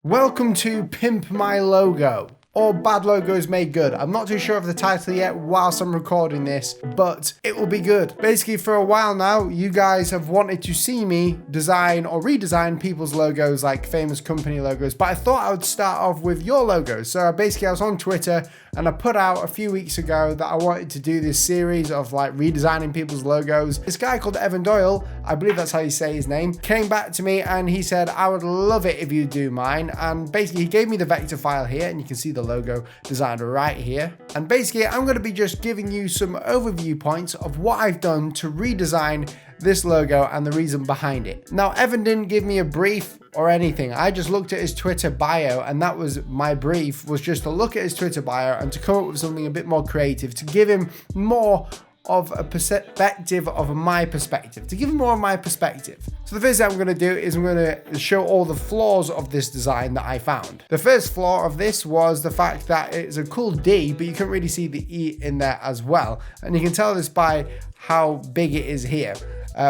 Welcome to Pimp My Logo, or Bad Logos Made Good. I'm not too sure of the title yet whilst I'm recording this, but it will be good. Basically, for a while now, you guys have wanted to see me design or redesign people's logos, like famous company logos, but I thought I would start off with your logos. So basically, I was on Twitter and I put out a few weeks ago that I wanted to do this series of like redesigning people's logos. This guy called Evan Doyle, I believe that's how you say his name, came back to me and he said, I would love it if you do mine. And basically he gave me the vector file here and you can see the logo designed right here. And basically I'm going to be just giving you some overview points of what I've done to redesign this logo and the reason behind it. Now, Evan didn't give me a brief or anything. I just looked at his Twitter bio and that was my brief, was just to look at his Twitter bio and to come up with something a bit more creative, to give him more of a perspective of my perspective, to give him more of my perspective. So the first thing I'm going to do is I'm going to show all the flaws of this design that I found. The first flaw of this was the fact that it's a cool D, but you can't really see the E in there as well. And you can tell this by how big it is here.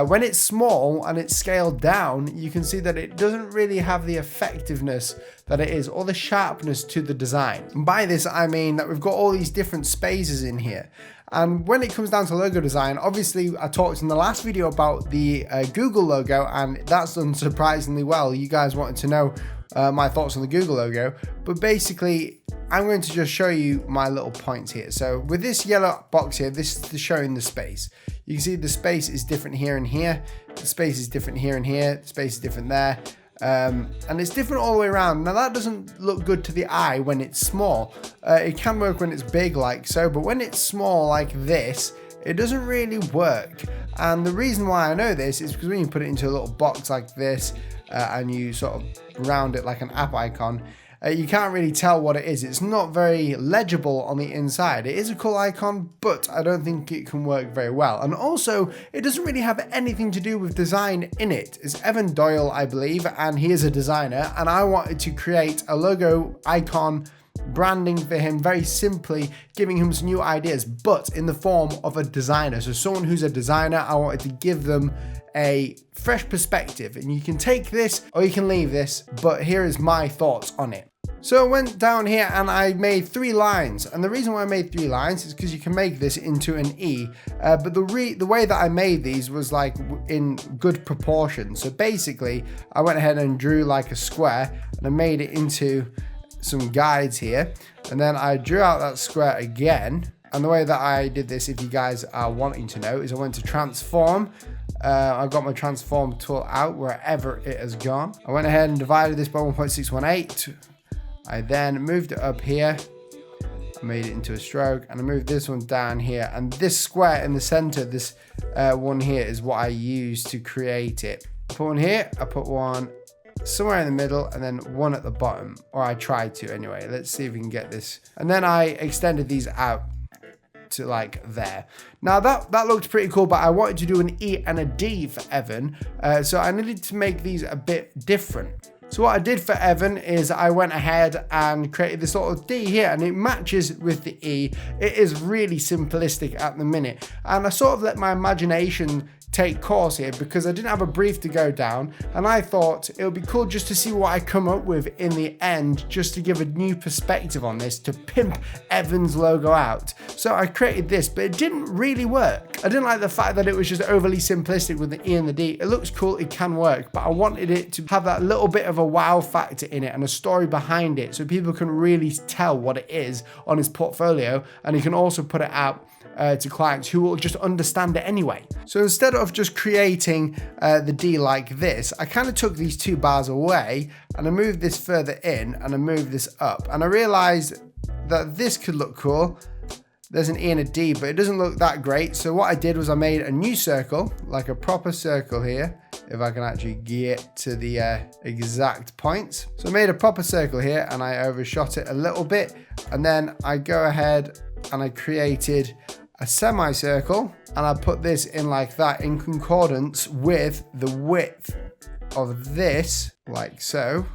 When it's small and it's scaled down, you can see that it doesn't really have the effectiveness that it is, or the sharpness to the design. And by this, I mean that we've got all these different spaces in here. And when it comes down to logo design, obviously I talked in the last video about the Google logo, and that's done surprisingly well. You guys wanted to know my thoughts on the Google logo, but basically I'm going to just show you my little points here. So with this yellow box here, this is showing the space. You can see the space is different here and here. The space is different here and here. The space is different there. And it's different all the way around. Now that doesn't look good to the eye when it's small. It can work when it's big like so, but when it's small like this, it doesn't really work. And the reason why I know this is because when you put it into a little box like this and you sort of round it like an app icon, you can't really tell what it is. It's not very legible on the inside. It is a cool icon, but I don't think it can work very well. And also, it doesn't really have anything to do with design in it. It's Evan Doyle, I believe, and he is a designer, and I wanted to create a logo icon branding for him, very simply giving him some new ideas, but in the form of a designer. So someone who's a designer, I wanted to give them a fresh perspective, and you can take this or you can leave this, but here is my thoughts on it. So I went down here and I made 3 lines, and the reason why I made 3 lines is because you can make this into an E, but the way that I made these was like in good proportion. So basically I went ahead and drew like a square and I made it into some guides here, and then I drew out that square again. And the way that I did this, if you guys are wanting to know, is I went to transform. I got my transform tool out wherever it has gone. I went ahead and divided this by 1.618. I then moved it up here, I made it into a stroke, and I moved this one down here, and this square in the center, this one here, is what I used to create it. I put one here, I put one somewhere in the middle, and then one at the bottom, or I tried to anyway. Let's see if we can get this. And then I extended these out to like there. Now that looked pretty cool, but I wanted to do an E and a D for Evan, so I needed to make these a bit different. So what I did for Evan is I went ahead and created this sort of D here, and it matches with the E. It is really simplistic at the minute, and I sort of let my imagination take course here because I didn't have a brief to go down, and I thought it would be cool just to see what I come up with in the end, just to give a new perspective on this, to pimp Evan's logo out. So I created this, but it didn't really work. I didn't like the fact that it was just overly simplistic with the E and the D. It looks cool, it can work, but I wanted it to have that little bit of a wow factor in it and a story behind it, so people can really tell what it is on his portfolio, and he can also put it out to clients who will just understand it anyway. So instead of just creating the D like this, I kind of took these 2 bars away and I moved this further in and I moved this up, and I realized that this could look cool. There's an E and a D, but it doesn't look that great. So what I did was I made a new circle, like a proper circle here, if I can actually get to the exact points. So I made a proper circle here and I overshot it a little bit, and then I go ahead and I created a semicircle, and I put this in like that in concordance with the width of this, like so.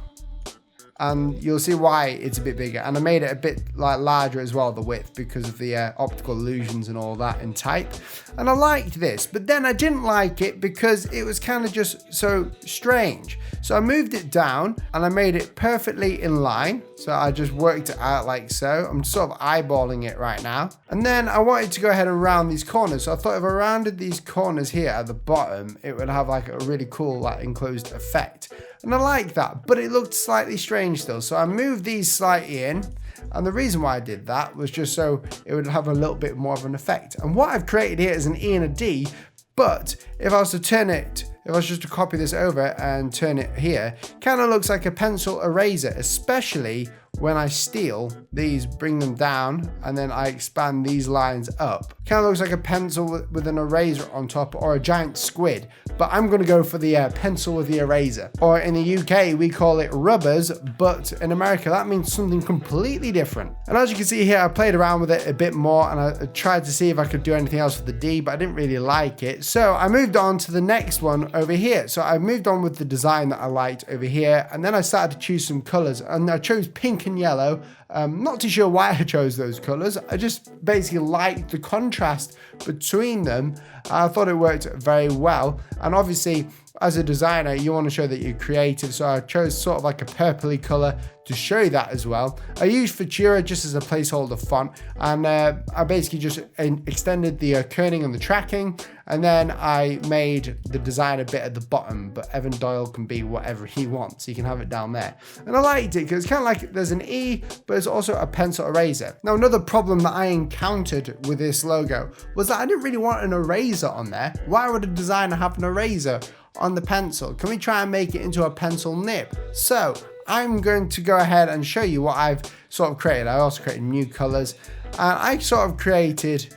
and you'll see why it's a bit bigger. And I made it a bit like larger as well, the width, because of the optical illusions and all that in type. And I liked this, but then I didn't like it because it was kind of just so strange. So I moved it down and I made it perfectly in line. So I just worked it out like so. I'm sort of eyeballing it right now. And then I wanted to go ahead and round these corners. So I thought if I rounded these corners here at the bottom, it would have like a really cool like enclosed effect. And I like that, but it looked slightly strange still. So I moved these slightly in. And the reason why I did that was just so it would have a little bit more of an effect. And what I've created here is an E and a D, but if I was to turn it, if I was just to copy this over and turn it here, kind of looks like a pencil eraser, especially when I steal these, bring them down, and then I expand these lines up. Kind of looks like a pencil with an eraser on top, or a giant squid, but I'm gonna go for the pencil with the eraser. Or in the UK, we call it rubbers, but in America, that means something completely different. And as you can see here, I played around with it a bit more, and I tried to see if I could do anything else with the D, but I didn't really like it. So I moved on to the next one over here. So I moved on with the design that I liked over here, and then I started to choose some colors, and I chose pink and yellow. Not too sure why I chose those colors. I just basically liked the contrast between them. I thought it worked very well. And obviously, as a designer, you want to show that you're creative. So I chose sort of like a purpley color to show you that as well. I used Futura just as a placeholder font, and I basically just extended the kerning and the tracking, and then I made the design a bit at the bottom, but Evan Doyle can be whatever he wants. He can have it down there. And I liked it because it's kind of like there's an E, but there's also a pencil eraser. Now, another problem that I encountered with this logo was that I didn't really want an eraser on there. Why would a designer have an eraser on the pencil? Can we try and make it into a pencil nib? So I'm going to go ahead and show you what I've sort of created. I also created new colors, and I sort of created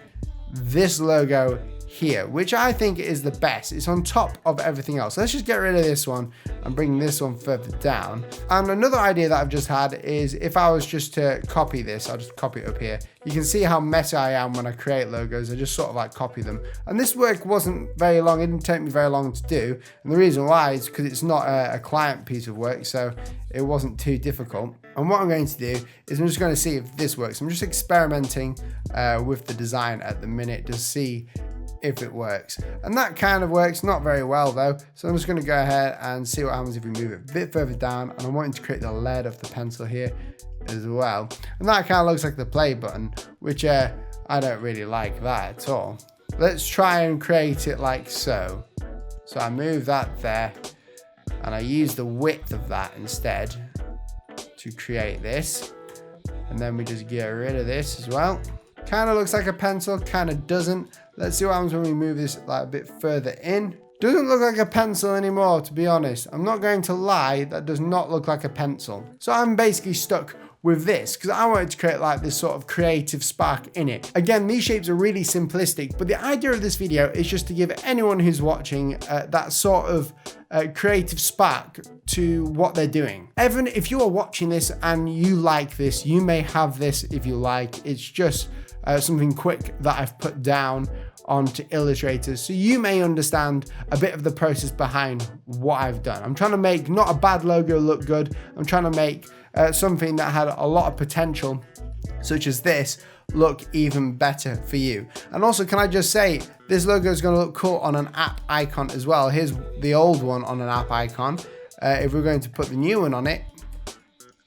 this logo here, which I think is the best. It's on top of everything else. Let's just get rid of this one and bring this one further down. And another idea that I've just had is if I was just to copy this, I'll just copy it up here. You can see how messy I am when I create logos. I just sort of like copy them. And this work wasn't very long. It didn't take me very long to do. And the reason why is because it's not a client piece of work, so it wasn't too difficult. And what I'm going to do is I'm just going to see if this works. I'm just experimenting with the design at the minute to see if it works. And that kind of works, not very well though. So I'm just going to go ahead and see what happens if we move it a bit further down. And I'm wanting to create the lead of the pencil here as well. And that kind of looks like the play button, which I don't really like that at all. Let's try and create it like so. So I move that there, and I use the width of that instead to create this. And then we just get rid of this as well. Kind of looks like a pencil, kind of doesn't. Let's see what happens when we move this like a bit further in. Doesn't look like a pencil anymore, to be honest. I'm not going to lie, that does not look like a pencil. So I'm basically stuck with this because I wanted to create like this sort of creative spark in it. Again, these shapes are really simplistic, but the idea of this video is just to give anyone who's watching that sort of creative spark to what they're doing. Evan, if you are watching this and you like this, you may have this if you like. It's just something quick that I've put down onto Illustrator, so you may understand a bit of the process behind what I've done. I'm trying to make not a bad logo look good. I'm trying to make something that had a lot of potential, such as this, look even better for you. And also, can I just say, this logo is going to look cool on an app icon as well. Here's the old one on an app icon. If we're going to put the new one on it,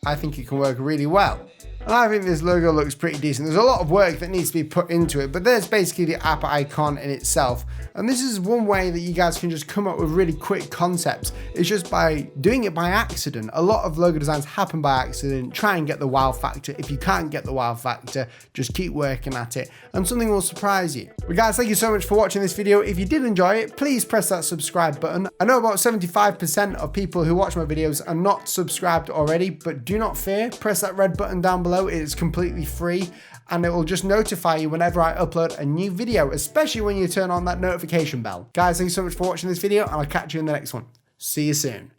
I think it can work really well. And I think this logo looks pretty decent. There's a lot of work that needs to be put into it, but there's basically the app icon in itself. And this is one way that you guys can just come up with really quick concepts. It's just by doing it by accident. A lot of logo designs happen by accident. Try and get the wow factor. If you can't get the wow factor, just keep working at it and something will surprise you. But guys, thank you so much for watching this video. If you did enjoy it, please press that subscribe button. I know about 75% of people who watch my videos are not subscribed already, but do not fear. Press that red button down below. It is completely free and it will just notify you whenever I upload a new video, especially when you turn on that notification bell. Guys, thank you so much for watching this video and I'll catch you in the next one. See you soon.